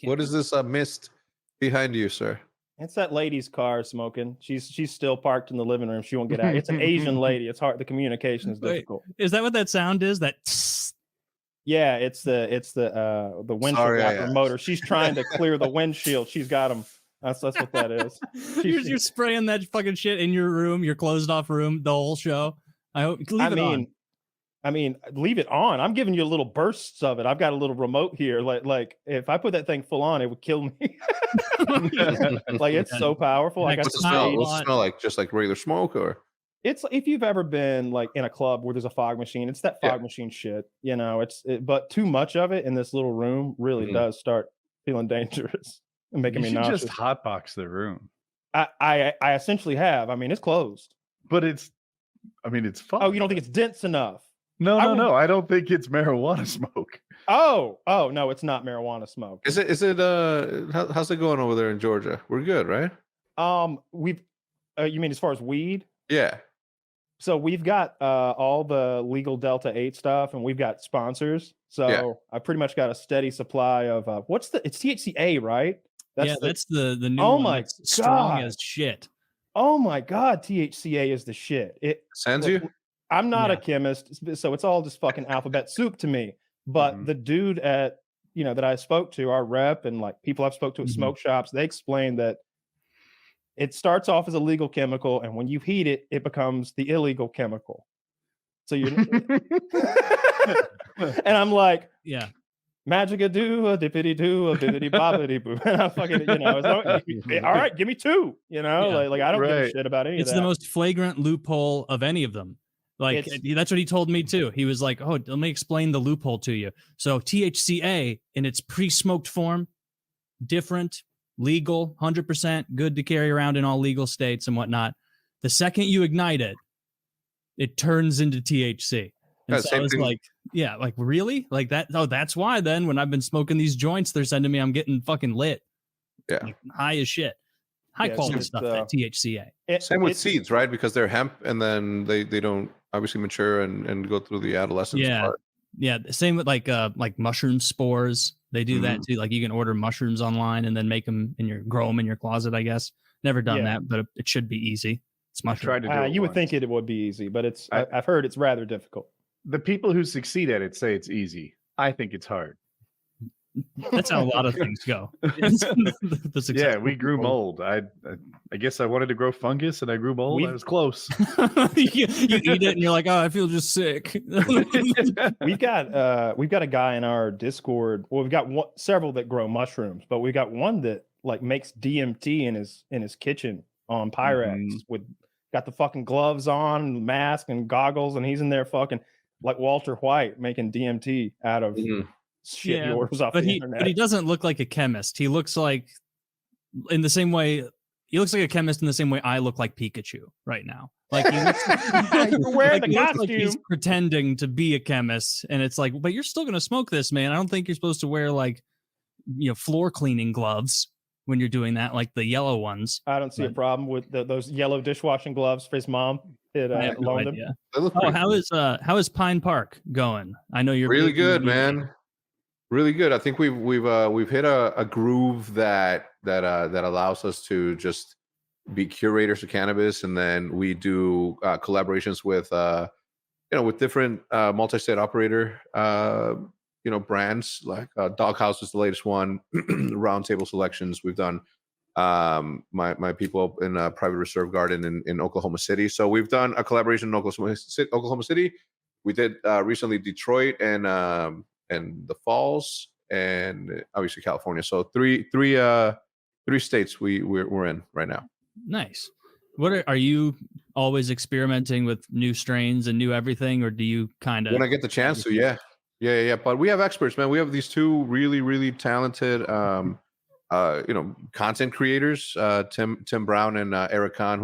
What is this mist behind you, sir? It's that lady's car smoking. She's still parked in the living room. She won't get out. It's an Asian lady. It's hard. The communication is difficult. Wait, is that what that sound is? That yeah, it's the windshield wiper motor. She's trying to clear the windshield. She's got them. That's what that is. You're spraying that fucking shit in your room, your closed off room, the whole show. I hope leave it on. I mean, leave it on. I'm giving you little bursts of it. I've got a little remote here. Like if I put that thing full on, it would kill me. Like it's so powerful. What's the smell? What's the smell like? Just like regular smoke, or? It's if you've ever been like in a club where there's a fog machine, it's that fog machine shit. You know, but too much of it in this little room really does start feeling dangerous and making me nauseous. Just hotbox the room. I essentially have. I mean, it's closed, but it's fun. Oh, you don't think it's dense enough? No. I don't think it's marijuana smoke. Oh, no, it's not marijuana smoke. Is it? How's it going over there in Georgia? We're good, right? You mean as far as weed? Yeah. So we've got all the legal Delta 8 stuff, and we've got sponsors. So I pretty much got a steady supply of it's THCA, right? That's the new one. My God. Strong as shit. Oh my God, THCA is the shit. It sends you. I'm not a chemist, so it's all just fucking alphabet soup to me. But the dude that I spoke to, our rep, and like people I've spoke to at smoke shops, they explained that it starts off as a legal chemical, and when you heat it, it becomes the illegal chemical. So and I'm like, magic-a-doo, a dippity-doo, a bibbity-bobbity-boo. And I'm fucking, all right, give me two. Like I don't give a shit about any of that. It's the most flagrant loophole of any of them. Like that's what he told me too. He was like, "Oh, let me explain the loophole to you." So THCA in its pre-smoked form, different, legal, 100%, good to carry around in all legal states and whatnot. The second you ignite it, it turns into THC. And so I was like, like really? Like that? Oh, that's why then when I've been smoking these joints, they're sending me, I'm getting fucking lit. Yeah. Like, high as shit. High quality stuff, that THCA. Same with seeds, right? Because they're hemp, and then they don't obviously mature and go through the adolescence part. Yeah. Same with like mushroom spores. They do that too. Like you can order mushrooms online and then make them grow them in your closet, I guess. Never done that, but it should be easy. It's mushroom. You would think it would be easy, but I've heard it's rather difficult. The people who succeed at it say it's easy. I think it's hard. That's how a lot of things go. We grew mold. I guess I wanted to grow fungus, and I grew mold. I was close. you eat it, and you're like, "Oh, I feel just sick." We've got a guy in our Discord. Well, we've got several that grow mushrooms, but we've got one that like makes DMT in his kitchen on Pyrex with got the fucking gloves on, mask, and goggles, and he's in there fucking like Walter White making DMT out of. Shit he orders off the internet. But he doesn't look like a chemist. He looks like in the same way a chemist in the same way I look like Pikachu right now. Like he looks you're wearing the costume. Like he's pretending to be a chemist, and it's like, but you're still gonna smoke this, man. I don't think you're supposed to wear like floor cleaning gloves when you're doing that, like the yellow ones. I don't see a problem with those yellow dishwashing gloves for his mom. Loaned him. How is Pine Park going? I know you're really good, man. Really good. I think we've hit a groove that allows us to just be curators of cannabis, and then we do collaborations with with different multi-state operator brands like Doghouse is the latest one. Roundtable Selections. We've done my people in a private reserve garden in Oklahoma City. So we've done a collaboration in Oklahoma City. We did recently Detroit and the Falls, and obviously California. So three states we're in right now. Nice. Are you always experimenting with new strains and new everything, or do you kind of when I get the chance to? Yeah. But we have experts, man. We have these two really, really talented content creators, Tim Brown and Eric Kahn,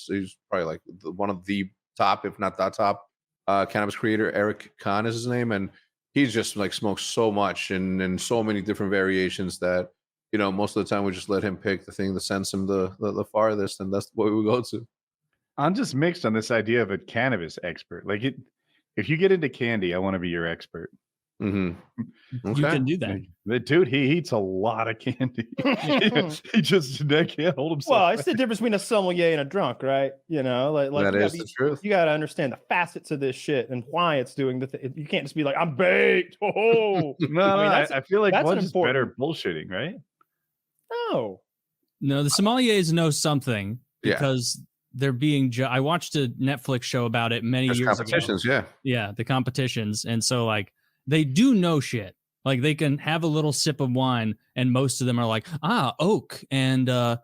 he's probably like one of the top, if not the top, cannabis creator. Eric Kahn is his name, and he's just like smokes so much and so many different variations that most of the time we just let him pick the thing that sends him the farthest, and that's what we go to. I'm just mixed on this idea of a cannabis expert. Like if you get into candy, I want to be your expert. Mm-hmm. You can do that. The dude, he eats a lot of candy. he just can't hold himself. Well, it's the difference between a sommelier and a drunk, right? You know, like that is the truth. You got to understand the facets of this shit and why it's doing the thing. You can't just be like, I'm baked. Oh, I feel like one's just better bullshitting, right? No, the sommeliers know something because they're being. I watched a Netflix show about it many years competitions, ago. Yeah, the competitions, and so like they do know shit. Like they can have a little sip of wine, and most of them are like, oak and a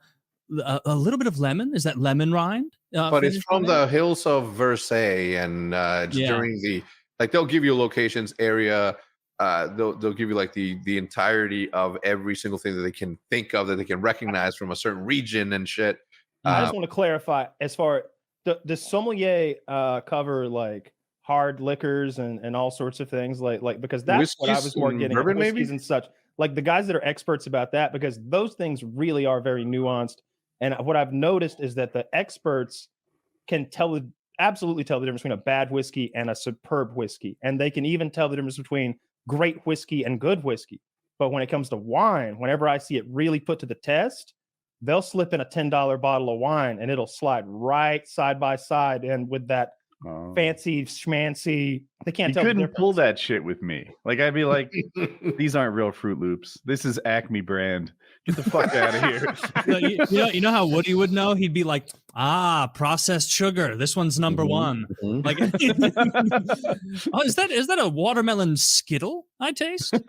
little bit of lemon. Is that lemon rind? But it's from the hills of Versailles, and during the they'll give you locations, area. They'll give you like the entirety of every single thing that they can think of that they can recognize from a certain region and shit. I just want to clarify as far the sommelier cover like hard liquors and all sorts of things like because that's whiskeys, what I was more getting at, whiskeys and such, like the guys that are experts about that, because those things really are very nuanced. And what I've noticed is that the experts can absolutely tell the difference between a bad whiskey and a superb whiskey, and they can even tell the difference between great whiskey and good whiskey. But when it comes to wine, whenever I see it really put to the test, they'll slip in a $10 bottle of wine and it'll slide right side by side and with that fancy schmancy. They can't tell. You couldn't pull that shit with me. Like I'd be like, these aren't real Fruit Loops. This is Acme brand. Get the fuck out of here. You know how Woody would know? He'd be like, processed sugar. This one's number one. Like, is that a watermelon Skittle I taste in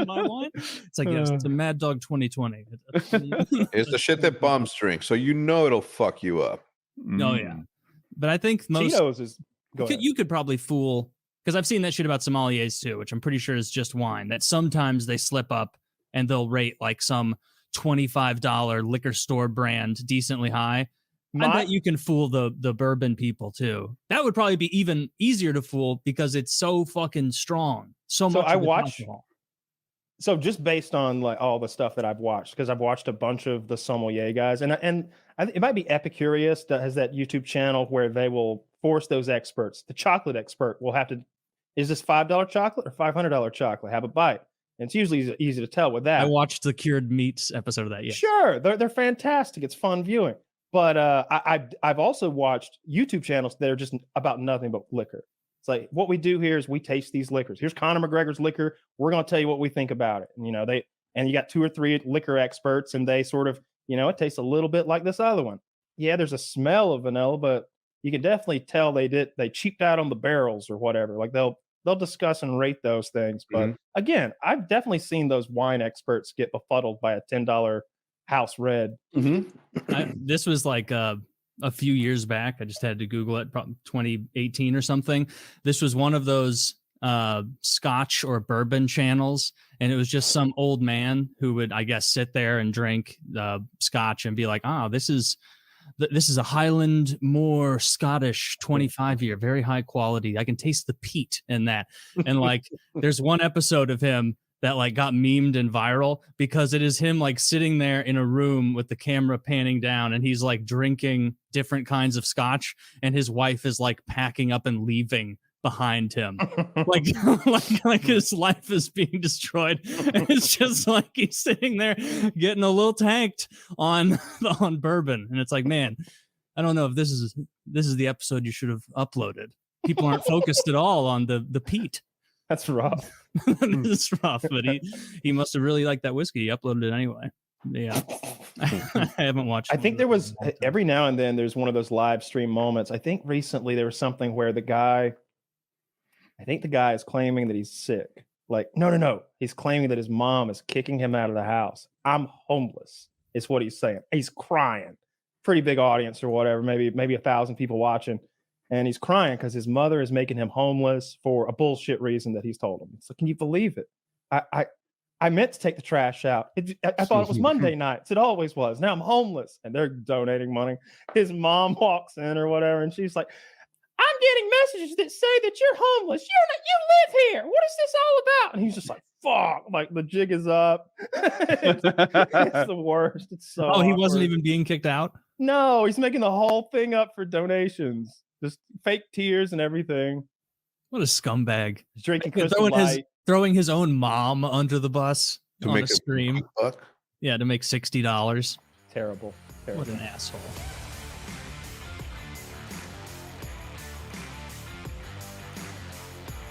my wine? It's like, yes, it's a Mad Dog 2020. It's the shit that bums drink, so it'll fuck you up. Oh yeah, but I think most Cheetos is. You could probably fool, because I've seen that shit about sommeliers too, which I'm pretty sure is just wine. That sometimes they slip up and they'll rate like some $25 liquor store brand decently high. I bet you can fool the bourbon people too. That would probably be even easier to fool because it's so fucking strong. So much. I watch. So just based on like all the stuff that I've watched, because I've watched a bunch of the sommelier guys, and it might be Epicurious that has that YouTube channel where they will force those experts. The chocolate expert will have to, is this $5 chocolate or $500 chocolate? Have a bite. And it's usually easy to tell with that. I watched the Cured Meats episode of that. Yeah, sure, they're fantastic. It's fun viewing. But I've also watched YouTube channels that are just about nothing but liquor. It's like, what we do here is we taste these liquors. Here's Conor McGregor's liquor. We're going to tell you what we think about it. And, you got 2 or 3 liquor experts, and they sort of, it tastes a little bit like this other one. Yeah, there's a smell of vanilla, but you can definitely tell they cheaped out on the barrels or whatever. Like they'll discuss and rate those things. But again, I've definitely seen those wine experts get befuddled by a $10 house red. This was like a few years back. I just had to Google it, probably 2018 or something. This was one of those Scotch or bourbon channels, and it was just some old man who would, I guess, sit there and drink Scotch and be like, this is a Highland Moor Scottish 25-year, very high quality. I can taste the peat in that. And like, there's one episode of him that like got memed and viral because it is him like sitting there in a room with the camera panning down, and he's like drinking different kinds of scotch, and his wife is like packing up and leaving behind him. like his life is being destroyed. And it's just like he's sitting there getting a little tanked on bourbon. And it's like, man, I don't know if this is the episode you should have uploaded. People aren't focused at all on the peat. That's rough. It's rough, but he must have really liked that whiskey. He uploaded it anyway. Yeah. I haven't watched. I think there was every now and then there's one of those live stream moments. I think recently there was something where the guy is claiming that he's sick. Like, no. He's claiming that his mom is kicking him out of the house. I'm homeless, is what he's saying. He's crying. Pretty big audience or whatever, maybe 1,000 people watching. And he's crying because his mother is making him homeless for a bullshit reason that he's told him. So can you believe it? I meant to take the trash out. I thought it was Monday nights. It always was. Now I'm homeless. And they're donating money. His mom walks in or whatever, and she's like, I'm getting messages that say that you're homeless. You live here. What is this all about? And he's just like, fuck. Like, the jig is up. It's the worst. It's so he awkward. wasn't even being kicked out? No, he's making the whole thing up for donations. Just fake tears and everything. What a scumbag! He's drinking Crystal Light. Throwing his own mom under the bus To on make a stream. $1. Yeah, to make $60. Terrible. What an asshole.